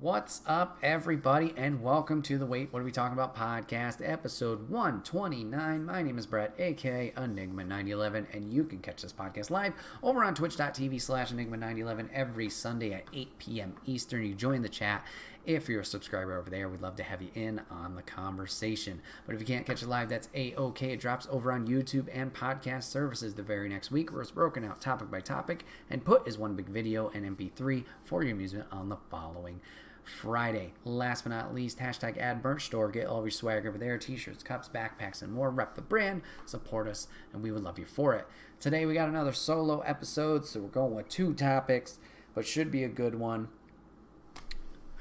What's up, everybody, and welcome to the Wait, What Are We Talking About podcast, episode 129. My name is Bret, aka Enigma911, and you can catch this podcast live over on twitch.tv/Enigma911 every Sunday at 8 p.m. Eastern. You join the chat. If you're a subscriber over there, we'd love to have you in on the conversation. But if you can't catch it live, that's A-OK. It drops over on YouTube and podcast services the very next week, where it's broken out topic by topic and put as one big video and MP3 for your amusement on the following Friday. Last but not least, hashtag #AdMerchStore. Get all of your swag over there. T-shirts, cups, backpacks, and more. Rep the brand. Support us, and we would love you for it. Today, we got another solo episode, so we're going with two topics, but should be a good one.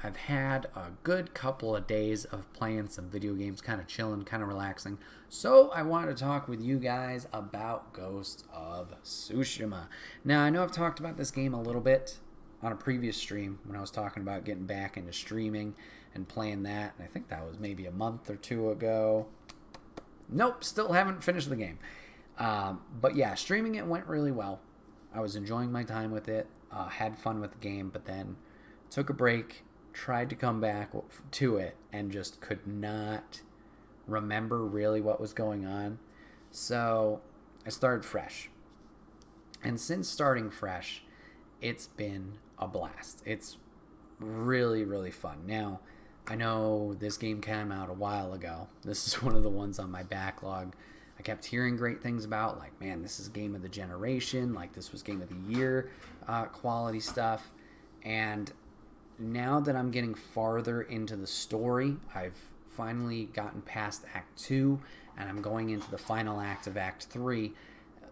I've had a good couple of days of playing some video games, kind of chilling, kind of relaxing. So I wanted to talk with you guys about Ghost of Tsushima. Now, I know I've talked about this game a little bit on a previous stream when I was talking about getting back into streaming and playing that. I think that was maybe a month or two ago. Nope, still haven't finished the game. But yeah, streaming it went really well. I was enjoying my time with it, had fun with the game, but then took a break, tried to come back to it, and just could not remember really what was going on. So I started fresh. And since starting fresh, it's been a blast. It's really, really fun. Now, I know this game came out a while ago. This is one of the ones on my backlog. I kept hearing great things about, like, man, this is game of the generation, like this was game of the year quality stuff. And now that I'm getting farther into the story, I've finally gotten past Act 2, and I'm going into the final act of Act 3.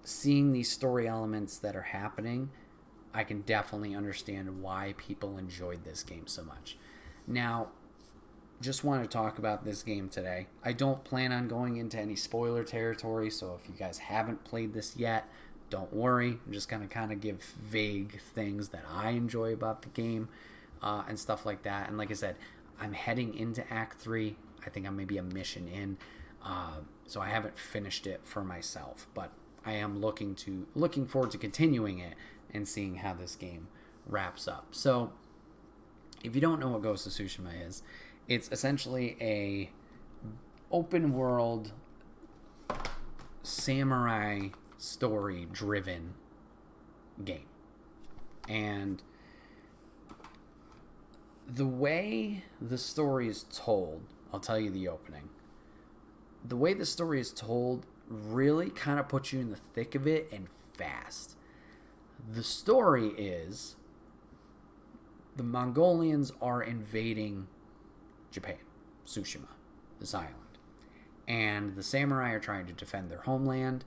Seeing these story elements that are happening, I can definitely understand why people enjoyed this game so much. Now, just want to talk about this game today. I don't plan on going into any spoiler territory, so if you guys haven't played this yet, don't worry. I'm just going to kind of give vague things that I enjoy about the game. And stuff like that. And like I said, I'm heading into Act 3. I think I'm maybe a mission in. So I haven't finished it for myself. But I am looking forward to continuing it and seeing how this game wraps up. So if you don't know what Ghost of Tsushima is, it's essentially a open world samurai story driven game. And the way the story is told, I'll tell you the opening. The way the story is told really kind of puts you in the thick of it and fast. The story is the Mongolians are invading Japan, Tsushima, this island. And the samurai are trying to defend their homeland.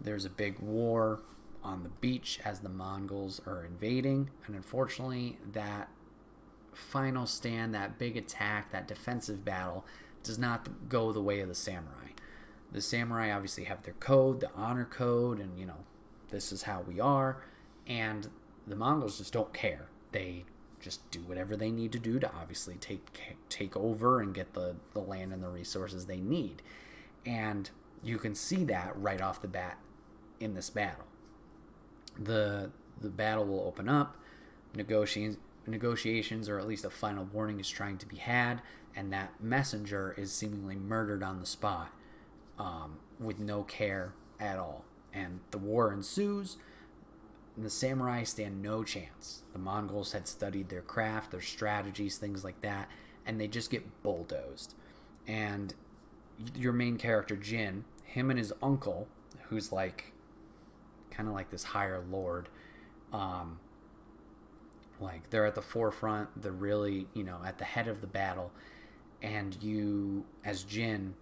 There's a big war on the beach as the Mongols are invading. And unfortunately, that final stand, that big attack, that defensive battle does not go the way of the samurai. The samurai obviously have their code, the honor code, and this is how we are, and the Mongols just don't care. They just do whatever they need to do to obviously take over and get the land and the resources they need. And you can see that right off the bat in this battle. The battle will open up, negotiations, or at least a final warning, is trying to be had, and that messenger is seemingly murdered on the spot with no care at all. And the war ensues, and the samurai stand no chance. The Mongols had studied their craft, their strategies, things like that, and they just get bulldozed. And your main character, Jin, him and his uncle, who's like kind of like this higher lord, like they're at the forefront, they're really, at the head of the battle, and you, as Jin,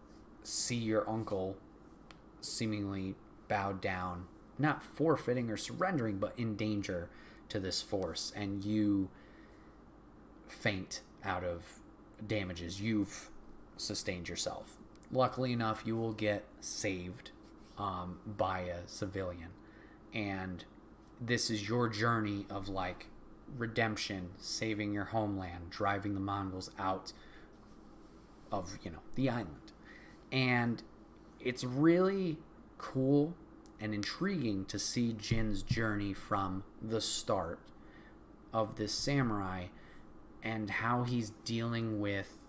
see your uncle seemingly bowed down, not forfeiting or surrendering, but in danger to this force, and you faint out of damages you've sustained yourself. Luckily enough, you will get saved by a civilian, and this is your journey of like redemption, saving your homeland, driving the Mongols out of the island. And it's really cool and intriguing to see Jin's journey from the start of this samurai and how he's dealing with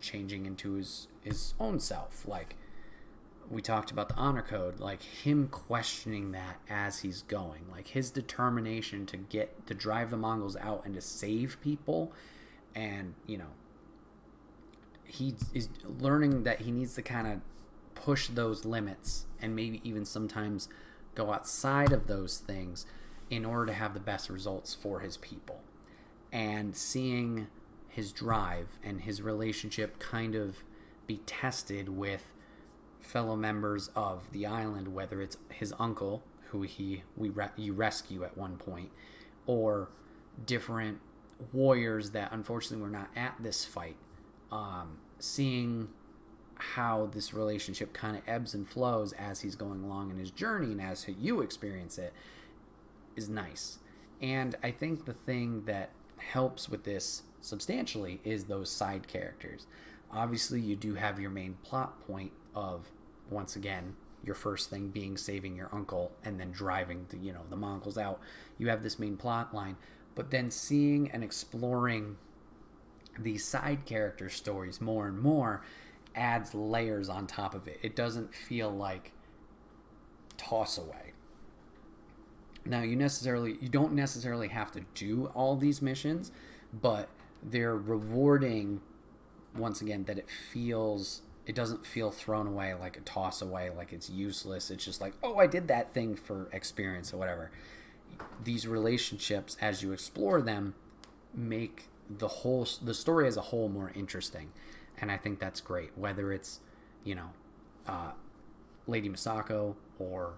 changing into his own self. Like, we talked about the honor code, like him questioning that as he's going, like his determination to drive the Mongols out and to save people. And, you know, he is learning that he needs to kind of push those limits and maybe even sometimes go outside of those things in order to have the best results for his people. And seeing his drive and his relationship kind of be tested with fellow members of the island, whether it's his uncle, who you rescue at one point, or different warriors that unfortunately were not at this fight. Seeing how this relationship kind of ebbs and flows as he's going along in his journey and as you experience it is nice. And I think the thing that helps with this substantially is those side characters. Obviously, you do have your main plot point of, once again, your first thing being saving your uncle and then driving the Mongols out. You have this main plot line, but then seeing and exploring these side character stories more and more adds layers on top of it. It doesn't feel like toss away. Now, you don't necessarily have to do all these missions, but they're rewarding, once again, that it doesn't feel thrown away, like a toss away, like it's useless. It's just like, oh, I did that thing for experience or whatever. These relationships, as you explore them, make the story as a whole more interesting. And I think that's great, whether it's, Lady Misako or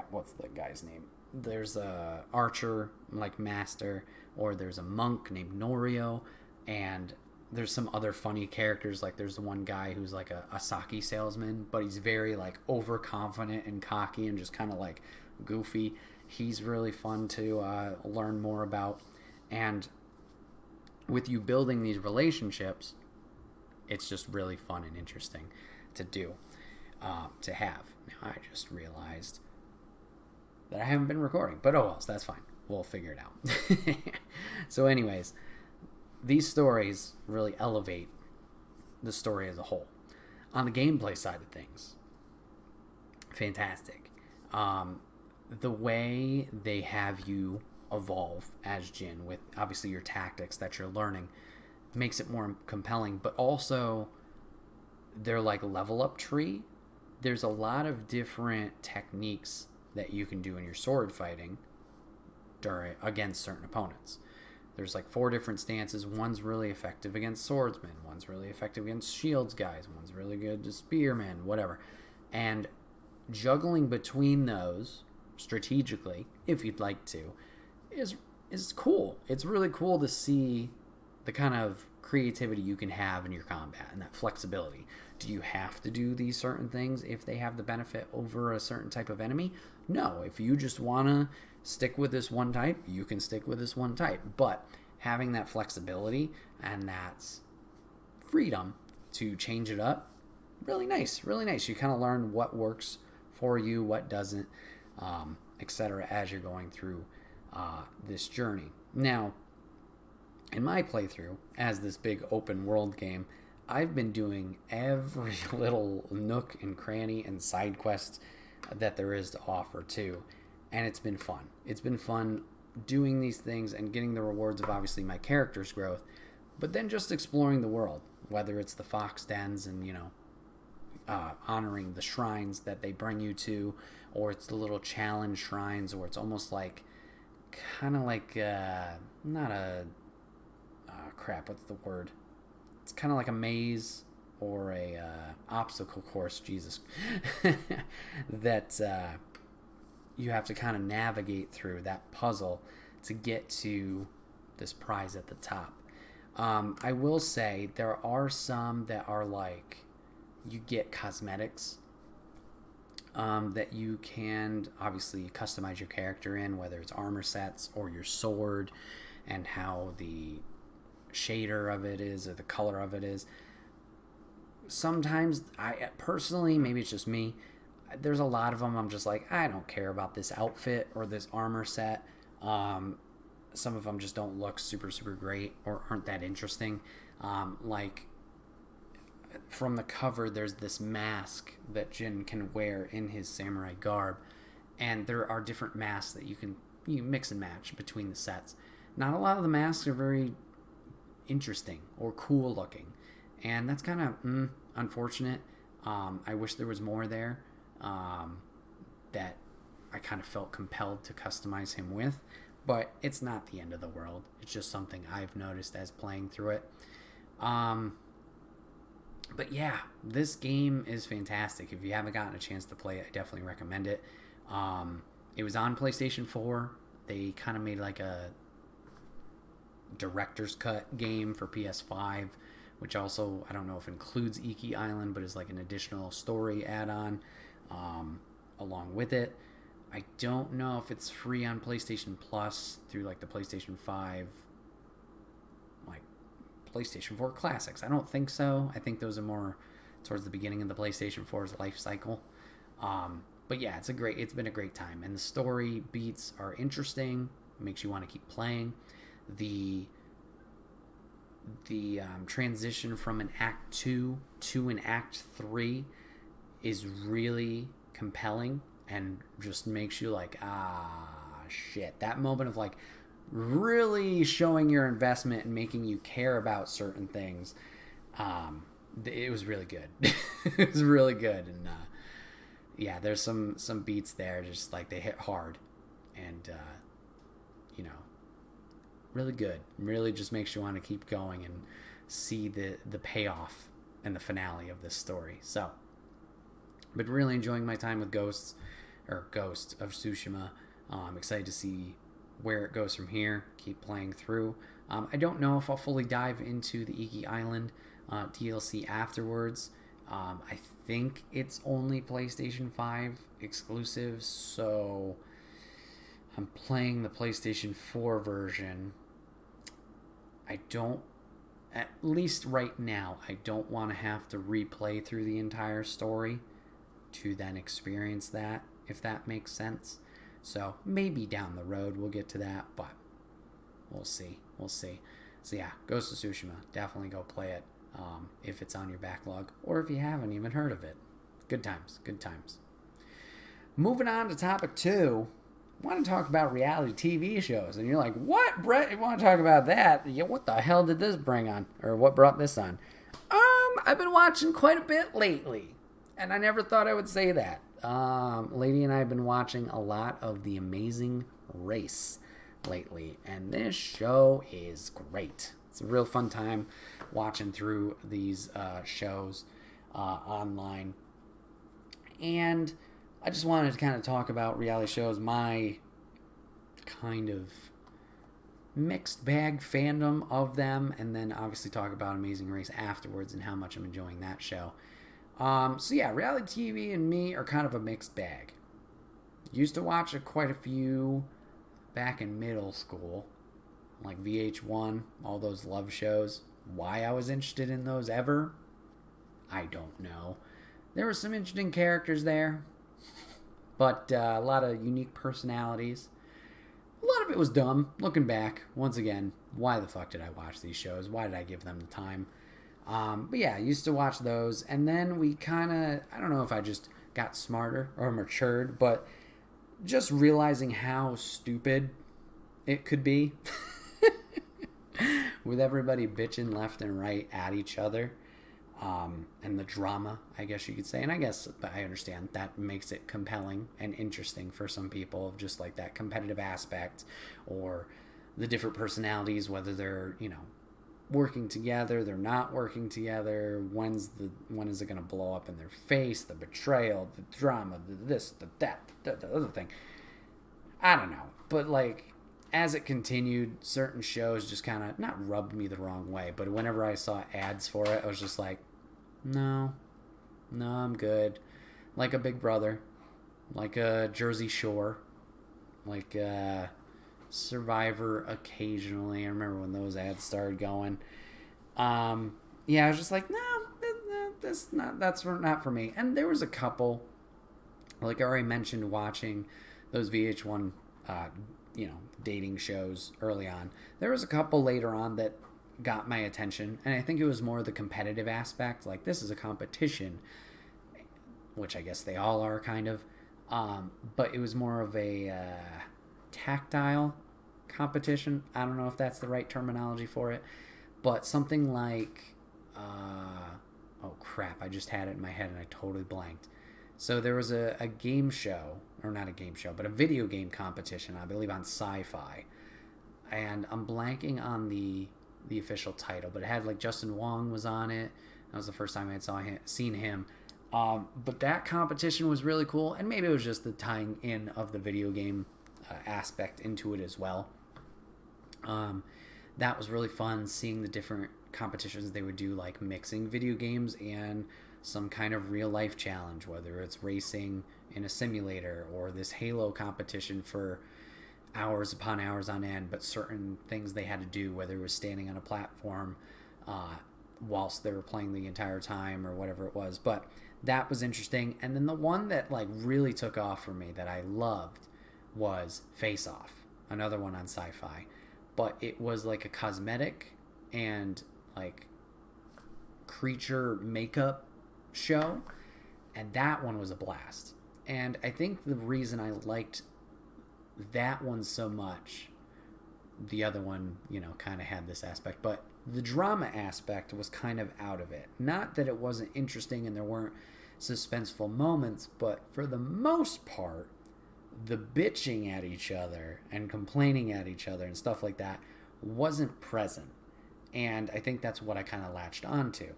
what's the guy's name? There's a archer like master, or there's a monk named Norio, and there's some other funny characters. Like there's the one guy who's like a sake salesman, but he's very like overconfident and cocky and just kind of like goofy. He's really fun to learn more about. And with you building these relationships, it's just really fun and interesting to do, to have. Now, I just realized that I haven't been recording, but oh well, so that's fine. We'll figure it out. So anyways, these stories really elevate the story as a whole. On the gameplay side of things, fantastic. The way they have you evolve as Jin, with obviously your tactics that you're learning, makes it more compelling, but also they're like level up tree. There's a lot of different techniques that you can do in your sword fighting against certain opponents. There's like 4 different stances. One's really effective against swordsmen, one's really effective against shields guys, one's really good to spearmen, whatever. And juggling between those strategically, if you'd like to, is cool. It's really cool to see the kind of creativity you can have in your combat and that flexibility. Do you have to do these certain things if they have the benefit over a certain type of enemy? No. If you just want to stick with this one type, you can stick with this one type. But having that flexibility and that freedom to change it up, really nice, really nice. You kind of learn what works for you, what doesn't, etc. as you're going through this journey. Now, in my playthrough, as this big open world game, I've been doing every little nook and cranny and side quest that there is to offer too, and it's been fun. It's been fun doing these things and getting the rewards of obviously my character's growth, but then just exploring the world, whether it's the fox dens and honoring the shrines that they bring you to, or it's the little challenge shrines, or it's almost like kind of like not a what's the word? It's kind of like a maze or a obstacle course, Jesus, that you have to kind of navigate through that puzzle to get to this prize at the top. I will say there are some that are like you get cosmetics that you can obviously customize your character in, whether it's armor sets or your sword and how the shader of it is or the color of it is. Sometimes I personally, maybe it's just me, there's a lot of them I'm just like, I don't care about this outfit or this armor set. some of them just don't look super, super great or aren't that interesting. Like, from the cover, there's this mask that Jin can wear in his samurai garb, and there are different masks that you mix and match between the sets. Not a lot of the masks are very interesting or cool looking, and that's kind of unfortunate. I wish there was more there that I kind of felt compelled to customize him with, but it's not the end of the world. It's just something I've noticed as playing through it. But yeah, this game is fantastic. If you haven't gotten a chance to play it, I definitely recommend it. It was on PlayStation 4. They kind of made like a director's cut game for PS5, which also, I don't know if includes Iki Island, but is like an additional story add-on along with it. I don't know if it's free on PlayStation Plus through like the PlayStation 5, like PlayStation 4 Classics. I don't think so. I think those are more towards the beginning of the PlayStation 4's life cycle. But yeah, it's been a great time, and the story beats are interesting. Makes you want to keep playing. The transition from an Act 2 to an Act 3 is really compelling and just makes you like, shit. That moment of like really showing your investment and making you care about certain things, it was really good. It was really good. And yeah, there's some beats there, just like they hit hard, and really good. Really just makes you want to keep going and see the payoff and the finale of this story. So, but really enjoying my time with Ghost of Tsushima. I'm excited to see where it goes from here. Keep playing through. I don't know if I'll fully dive into the Iki Island DLC afterwards. I think it's only PlayStation 5 exclusive, so I'm playing the PlayStation 4 version. At least right now, I don't want to have to replay through the entire story to then experience that, if that makes sense. So maybe down the road we'll get to that, but we'll see. So yeah, Ghost of Tsushima, definitely go play it if it's on your backlog, or if you haven't even heard of it. Good times. Moving on to topic 2. I want to talk about reality TV shows. And you're like, what, Bret? You want to talk about that? Yeah, what the hell did this bring on? Or what brought this on? I've been watching quite a bit lately. And I never thought I would say that. Lady and I have been watching a lot of The Amazing Race lately. And this show is great. It's a real fun time watching through these shows online. And I just wanted to kind of talk about reality shows, my kind of mixed bag fandom of them, and then obviously talk about Amazing Race afterwards and how much I'm enjoying that show. So yeah, reality TV and me are kind of a mixed bag. Used to watch quite a few back in middle school, like VH1, all those love shows. Why I was interested in those ever, I don't know. There were some interesting characters there, but a lot of unique personalities. A lot of it was dumb. Looking back, once again, why the fuck did I watch these shows? Why did I give them the time? But yeah, I used to watch those, and then we kind of, I don't know if I just got smarter or matured, but just realizing how stupid it could be with everybody bitching left and right at each other. And the drama, I guess you could say. And I guess I understand that makes it compelling and interesting for some people, of just like that competitive aspect, or the different personalities, whether they're, working together, they're not working together, when is it going to blow up in their face, the betrayal, the drama, the this, the that, the other thing. I don't know. But like, as it continued, certain shows just kind of, not rubbed me the wrong way, but whenever I saw ads for it, I was just like, no, I'm good. Like a Big Brother, like a Jersey Shore, like Survivor occasionally. I remember when those ads started going. Yeah, I was just like, no, that's not for me. And there was a couple, like I already mentioned, watching those VH1 dating shows early on. There was a couple later on that got my attention, and I think it was more the competitive aspect. Like, this is a competition, which I guess they all are kind of, but it was more of a tactile competition. I don't know if that's the right terminology for it, but something like oh crap, I just had it in my head and I totally blanked. So there was a game show, or not a game show, but a video game competition, I believe on Sci-Fi, and I'm blanking on the official title, but it had like Justin Wong was on it. That was the first time I had seen him. But that competition was really cool, and maybe it was just the tying in of the video game aspect into it as well. That was really fun, seeing the different competitions they would do, like mixing video games and some kind of real life challenge, whether it's racing in a simulator or this Halo competition for hours upon hours on end, but certain things they had to do, whether it was standing on a platform whilst they were playing the entire time or whatever it was. But that was interesting. And then the one that like really took off for me that I loved was Face Off, another one on Sci-Fi, but it was like a cosmetic and like creature makeup show, and that one was a blast. And I think the reason I liked that one so much, the other one, kind of had this aspect, but the drama aspect was kind of out of it. Not that it wasn't interesting and there weren't suspenseful moments, but for the most part, the bitching at each other and complaining at each other and stuff like that wasn't present. And I think that's what I kind of latched onto.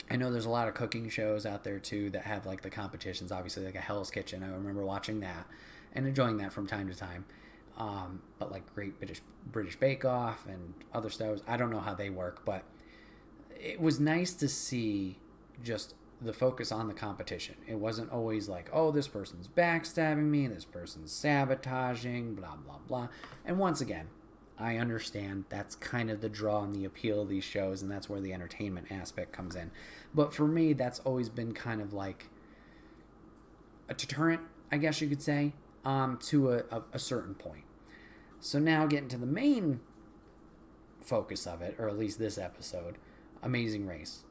I know there's a lot of cooking shows out there too that have like the competitions, obviously like a Hell's Kitchen. I remember watching that and enjoying that from time to time. But like Great British Bake Off and other shows, I don't know how they work, but it was nice to see just the focus on the competition. It wasn't always like, oh, this person's backstabbing me, this person's sabotaging, blah, blah, blah. And once again, I understand that's kind of the draw and the appeal of these shows, and that's where the entertainment aspect comes in. But for me, that's always been kind of like a deterrent, I guess you could say, to a certain point. So now getting to the main focus of it, or at least this episode, Amazing Race.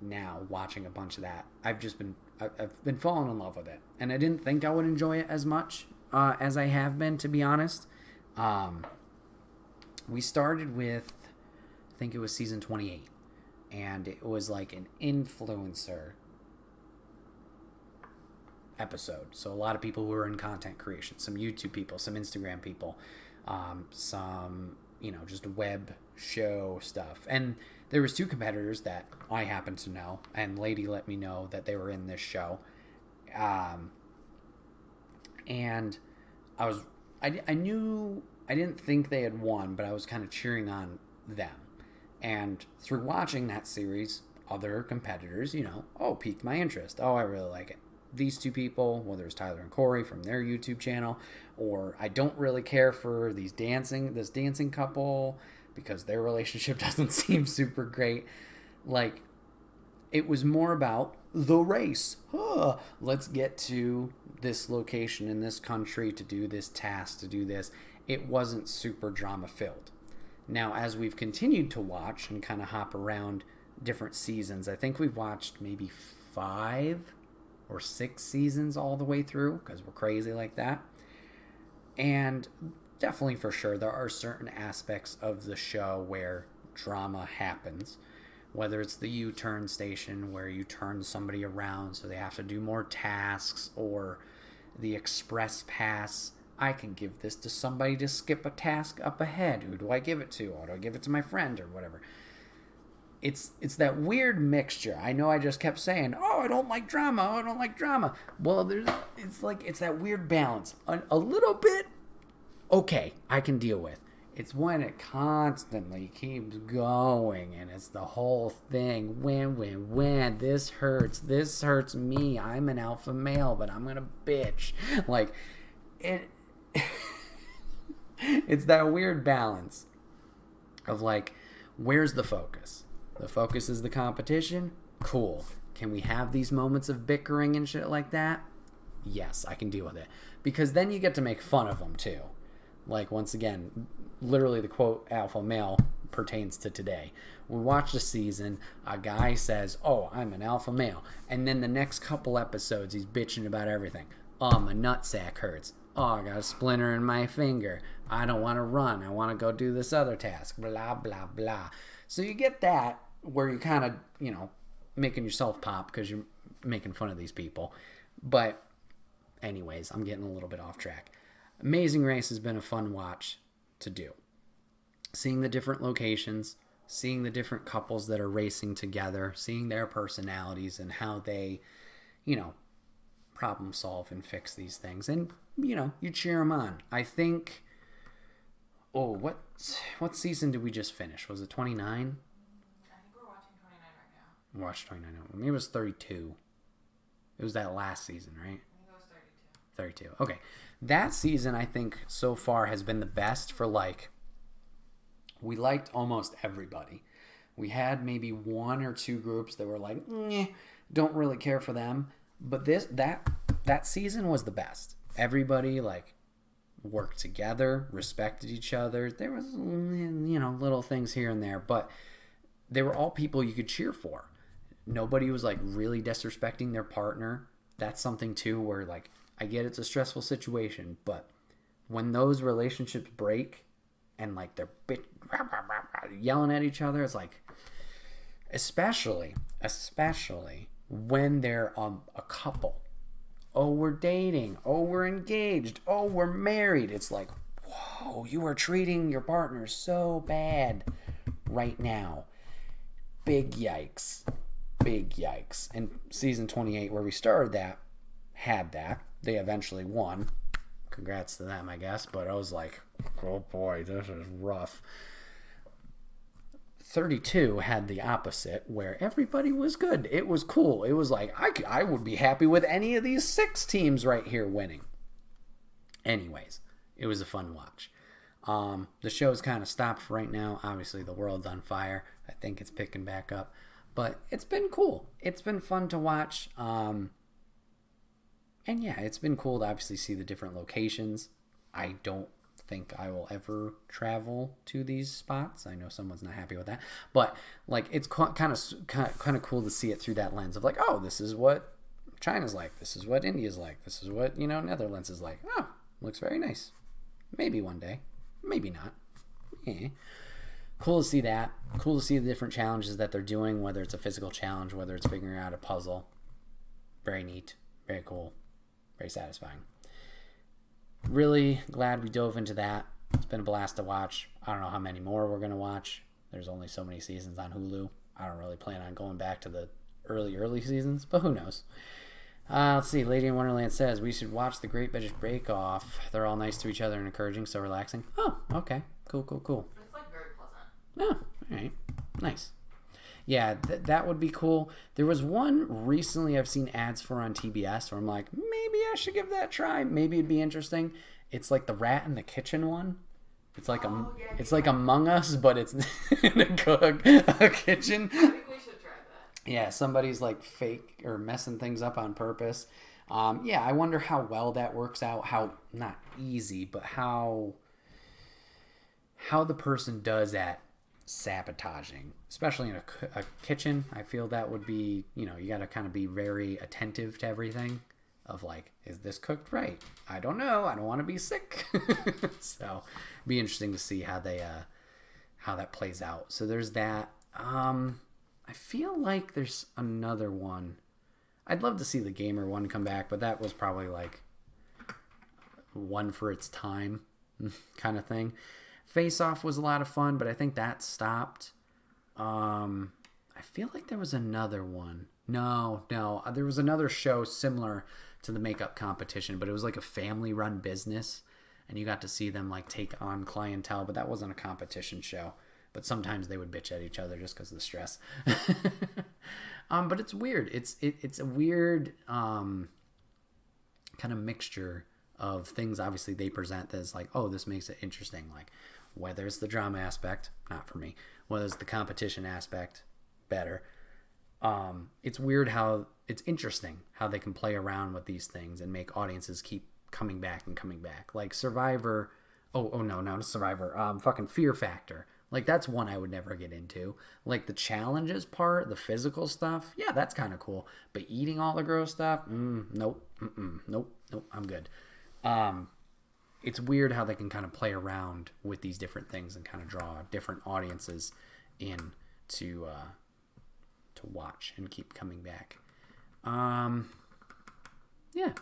Now watching a bunch of that, I've been falling in love with it, and I didn't think I would enjoy it as much as I have been, to be honest. We started with, I think it was season 28, and it was like an influencer episode. So a lot of people who were in content creation, some YouTube people, some Instagram people, some, just web show stuff. And there was two competitors that I happen to know, and Lady let me know that they were in this show. And I knew, I didn't think they had won, but I was kind of cheering on them. And through watching that series, other competitors, piqued my interest. Oh, I really like it. These two people, whether it's Tyler and Corey from their YouTube channel, or I don't really care for this dancing couple because their relationship doesn't seem super great. Like, it was more about the race. Let's get to this location in this country to do this task, to do this. It wasn't super drama filled. Now, as we've continued to watch and kind of hop around different seasons, I think we've watched maybe 5 or 6 seasons all the way through because we're crazy like that. And definitely for sure, there are certain aspects of the show where drama happens. Whether it's the U-turn station where you turn somebody around so they have to do more tasks, or the express pass. I can give this to somebody to skip a task up ahead. Who do I give it to? Or do I give it to my friend or whatever? It's that weird mixture. I know I just kept saying, oh, I don't like drama. Oh, I don't like drama. Well, it's that weird balance. A little bit, okay, I can deal with. It's when it constantly keeps going and it's the whole thing. When. This hurts me. I'm an alpha male, but I'm going to bitch. Like, it's that weird balance of like, where's the focus? The focus is the competition? Cool. Can we have these moments of bickering and shit like that? yes, I can deal with it. Because then you get to make fun of them too. Like, once again, literally the quote alpha male pertains to today. We watched a season, a guy says, oh, I'm an alpha male. And then the next couple episodes, he's bitching about everything. Oh, my nutsack hurts. Oh, I got a splinter in my finger. I don't want to run. I want to go do this other task. Blah, blah, blah. So you get that where you kind of, making yourself pop because you're making fun of these people. But anyways, I'm getting a little bit off track. Amazing Race has been a fun watch to do. Seeing the different locations, seeing the different couples that are racing together, seeing their personalities and how they, problem solve and fix these things. And, you cheer them on. I think, what season did we just finish? Was it 29? I think we're watching 29 right now. We're watching 29. Maybe it was 32. It was that last season, right? I think it was 32. 32. Okay. That season, I think, so far has been the best for, we liked almost everybody. We had maybe one or two groups that were like, don't really care for them. But that season was the best. Everybody, worked together, respected each other. There was, little things here and there, but they were all people you could cheer for. Nobody was, really disrespecting their partner. That's something, too, where, I get it's a stressful situation, but when those relationships break and they're yelling at each other, it's especially when they're a couple. Oh, we're dating. Oh, we're engaged. Oh, we're married. It's whoa, you are treating your partner so bad right now. Big yikes. Big yikes. And season 28, where we started that, had that. They eventually won. Congrats to them, I guess. But I was like, oh boy, this is rough. 32 had the opposite, where everybody was good. It was cool. It was I would be happy with any of these 6 teams right here winning. Anyways, it was a fun watch. The show's kind of stopped for right now. Obviously, the world's on fire. I think it's picking back up. But it's been cool. It's been fun to watch. And yeah, it's been cool to obviously see the different locations. I don't think I will ever travel to these spots. I know someone's not happy with that. But it's kind of cool to see it through that lens of oh, this is what China's like. This is what India's like. This is what, Netherlands is like. Oh, looks very nice. Maybe one day. Maybe not. Yeah. Cool to see that. Cool to see the different challenges that they're doing, whether it's a physical challenge, whether it's figuring out a puzzle. Very neat. Very cool. Very satisfying. Really glad we dove into that. It's been a blast to watch. I don't know how many more we're going to watch. There's only so many seasons on Hulu. I don't really plan on going back to the early seasons, but who knows. Let's see. Lady in Wonderland says, we should watch the Great British Bake Off. They're all nice to each other and encouraging, so relaxing. Oh, okay. Cool. It's very pleasant. Oh, all right. Nice. Yeah, that would be cool. There was one recently I've seen ads for on TBS where I'm like, maybe I should give that a try. Maybe it'd be interesting. It's like the Rat in the Kitchen one. It's like it's like Among Us, but it's in a kitchen. I think we should try that. Yeah, somebody's fake or messing things up on purpose. Yeah, I wonder how well that works out. How not easy, but how the person does at sabotaging, especially in a kitchen. I feel that would be, you got to kind of be very attentive to everything of is this cooked right? I don't know. I don't want to be sick. So be interesting to see how that plays out. So there's that. I feel like there's another one. I'd love to see the gamer one come back, but that was probably one for its time kind of thing. Face Off was a lot of fun, but I think that stopped. I feel like there was another one. No. There was another show similar to the makeup competition, but it was a family-run business, and you got to see them take on clientele, but that wasn't a competition show. But sometimes they would bitch at each other just because of the stress. But it's weird. It's a weird kind of mixture of things. Obviously, they present as oh, this makes it interesting. Whether it's the drama aspect, not for me. Whether it's the competition aspect, better. It's weird how it's interesting how they can play around with these things and make audiences keep coming back and coming back. Like Survivor. Oh no, not Survivor. Fucking Fear Factor. Like that's one I would never get into. Like the challenges part, the physical stuff. Yeah, that's kind of cool. But eating all the gross stuff, nope, nope. I'm good. It's weird how they can kind of play around with these different things and kind of draw different audiences in to watch and keep coming back. Yeah,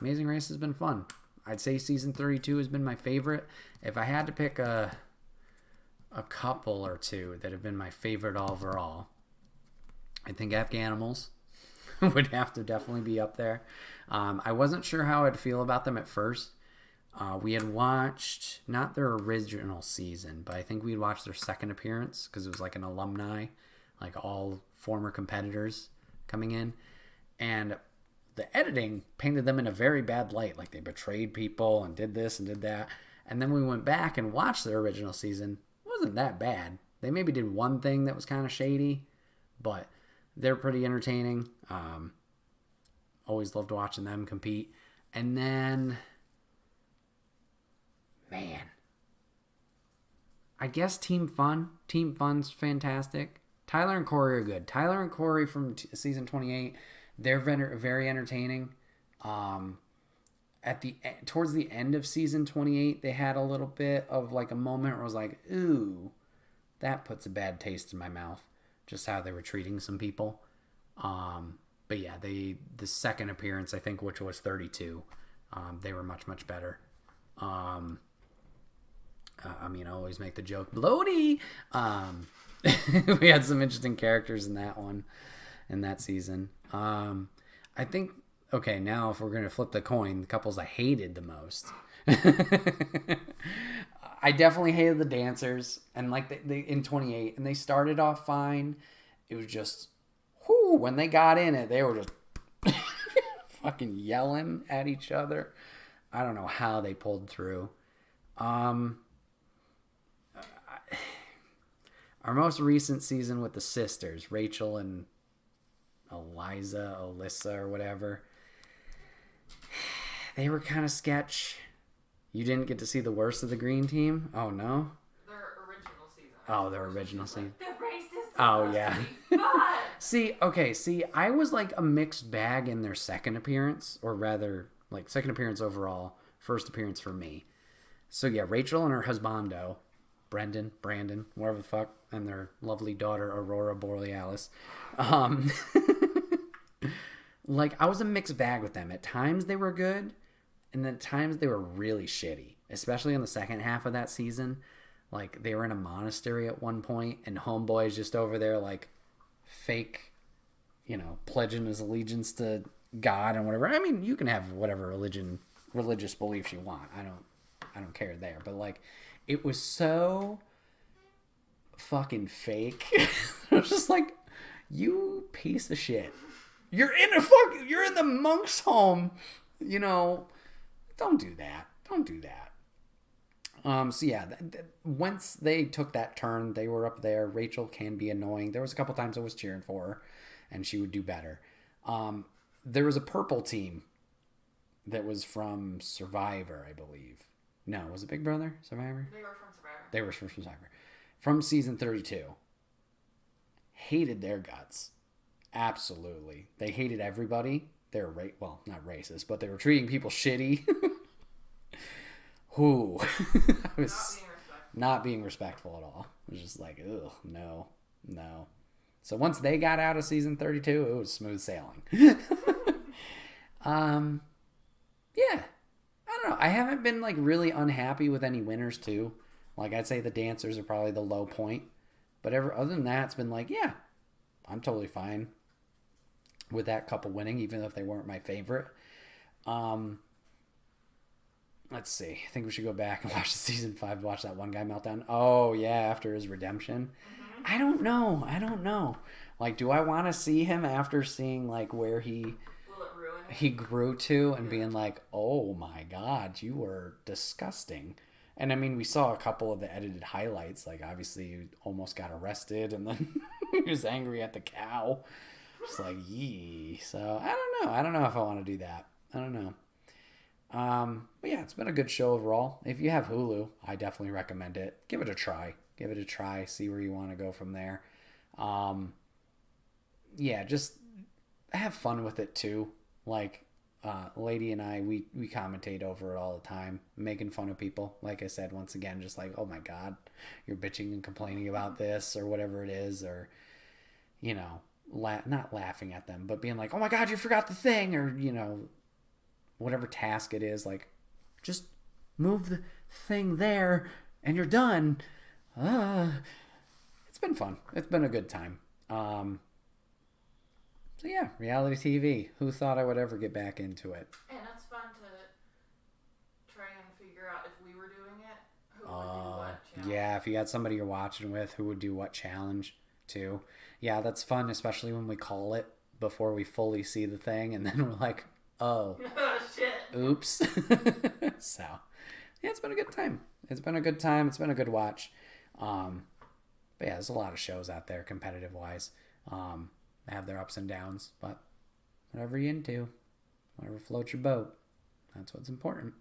Amazing Race has been fun. I'd say season 32 has been my favorite. If I had to pick a couple or two that have been my favorite overall, I think Afghanimals would have to definitely be up there. I wasn't sure how I'd feel about them at first. We had watched not their original season, but I think we'd watched their second appearance because it was like an alumni, like all former competitors coming in, and the editing painted them in a very bad light, like they betrayed people and did this and did that. And then we went back and watched their original season. It wasn't that bad. They maybe did one thing that was kind of shady, but they're pretty entertaining. Always loved watching them compete. And then, man, I guess Team Fun. Team Fun's fantastic. Tyler and Corey are good. Tyler and Corey from season 28, they're very entertaining. Towards the end of season 28, they had a little bit of like a moment where I was like, ooh, that puts a bad taste in my mouth. Just how they were treating some people. But yeah, the second appearance, I think, which was 32, they were much, much better. I always make the joke, bloaty. We had some interesting characters in that one, in that season. I think, okay, now if we're going to flip the coin, the couples I hated the most. I definitely hated the dancers, and like they in 28, and they started off fine. It was just, when they got in it, they were just fucking yelling at each other. I don't know how they pulled through. Our most recent season with the sisters, Rachel and Alyssa, or whatever, they were kind of sketch. You didn't get to see the worst of the green team? Oh, no? Their original season. Oh, their original season. The race is Oh, yeah. fun. See, I was like a mixed bag in their second appearance, or rather, like second appearance overall, first appearance for me. So yeah, Rachel and her husbando, Brandon, whatever the fuck, and their lovely daughter, Aurora Borealis. Like, I was a mixed bag with them. At times they were good, and then at times they were really shitty, especially in the second half of that season. Like, they were in a monastery at one point, and Homeboy's just over there, like, fake, pledging his allegiance to God and whatever. I mean, you can have whatever religious beliefs you want. I don't care there. But, like, it was so fucking fake. I was just like, you piece of shit. You're in the monk's home. Don't do that. So yeah, once they took that turn, they were up there. Rachel can be annoying. There was a couple times I was cheering for her, and she would do better. There was a purple team that was from Survivor, I believe. No, was it Big Brother? Survivor? They were from Survivor. From season 32. Hated their guts. Absolutely. They hated everybody. They were, not racist, but they were treating people shitty. Who? I was not being respectful at all. It was just like, ugh, no. So once they got out of season 32, it was smooth sailing. Yeah. I don't know. I haven't been like really unhappy with any winners too. Like, I'd say the dancers are probably the low point. But other than that, it's been like, yeah, I'm totally fine with that couple winning, even if they weren't my favorite. Let's see. I think we should go back and watch the season 5 to watch that one guy meltdown. Oh, yeah, after his redemption. Mm-hmm. I don't know. Like, do I want to see him after seeing, like, where he grew to and being like, oh, my God, you were disgusting. And, I mean, we saw a couple of the edited highlights. Like, obviously, he almost got arrested, and then he was angry at the cow. Just like, yee. So, I don't know. I don't know if I want to do that. I don't know. But yeah, it's been a good show overall. If you have Hulu, I definitely recommend it. Give it a try. Give it a try. See where you want to go from there. Yeah, just have fun with it too. Like, Lady and I, we commentate over it all the time, making fun of people. Like I said, once again, just like, oh my God, you're bitching and complaining about this or whatever it is, or, you know, not laughing at them, but being like, oh my God, you forgot the thing, or, you know, whatever task it is, like, just move the thing there and you're done. It's been fun. It's been a good time. So yeah, reality TV. Who thought I would ever get back into it? And it's fun to try and figure out if we were doing it, who would do what challenge. Yeah, if you got somebody you're watching with, who would do what challenge too. Yeah, that's fun, especially when we call it before we fully see the thing, and then we're like, oh, shit. Oops. So, yeah, it's been a good time. It's been a good time. It's been a good watch. But yeah, there's a lot of shows out there, competitive wise. They have their ups and downs, but whatever you're into, whatever floats your boat, that's what's important.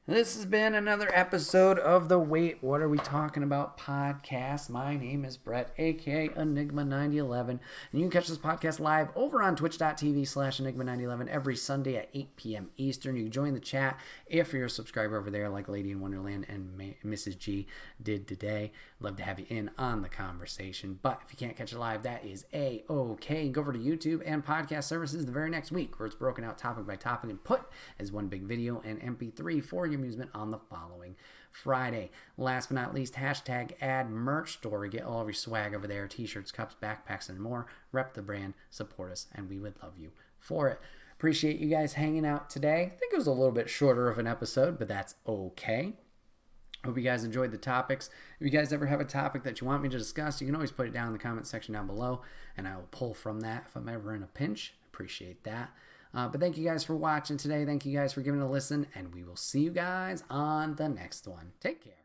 This has been another episode of the Wait, What Are We Talking About podcast. My name is Bret, aka Enigma9011, and you can catch this podcast live over on twitch.tv/Enigma9011 every Sunday at 8 p.m. Eastern. You can join the chat if you're a subscriber over there, like Lady in Wonderland and Mrs. G did today. Love to have you in on the conversation, but if you can't catch it live, that is A-OK. Go over to YouTube and podcast services the very next week, where it's broken out topic by topic and put as one big video and MP3 for your amusement on the following Friday. Last but not least, hashtag ad merch store. Get all of your swag over there. T-shirts, cups, backpacks, and more. Rep the brand, support us, and we would love you for it. Appreciate you guys hanging out today. I think it was a little bit shorter of an episode, but that's okay. Hope you guys enjoyed the topics. If you guys ever have a topic that you want me to discuss, you can always put it down in the comment section down below, and I will pull from that if I'm ever in a pinch. Appreciate that. But thank you guys for watching today. Thank you guys for giving it a listen, and we will see you guys on the next one. Take care.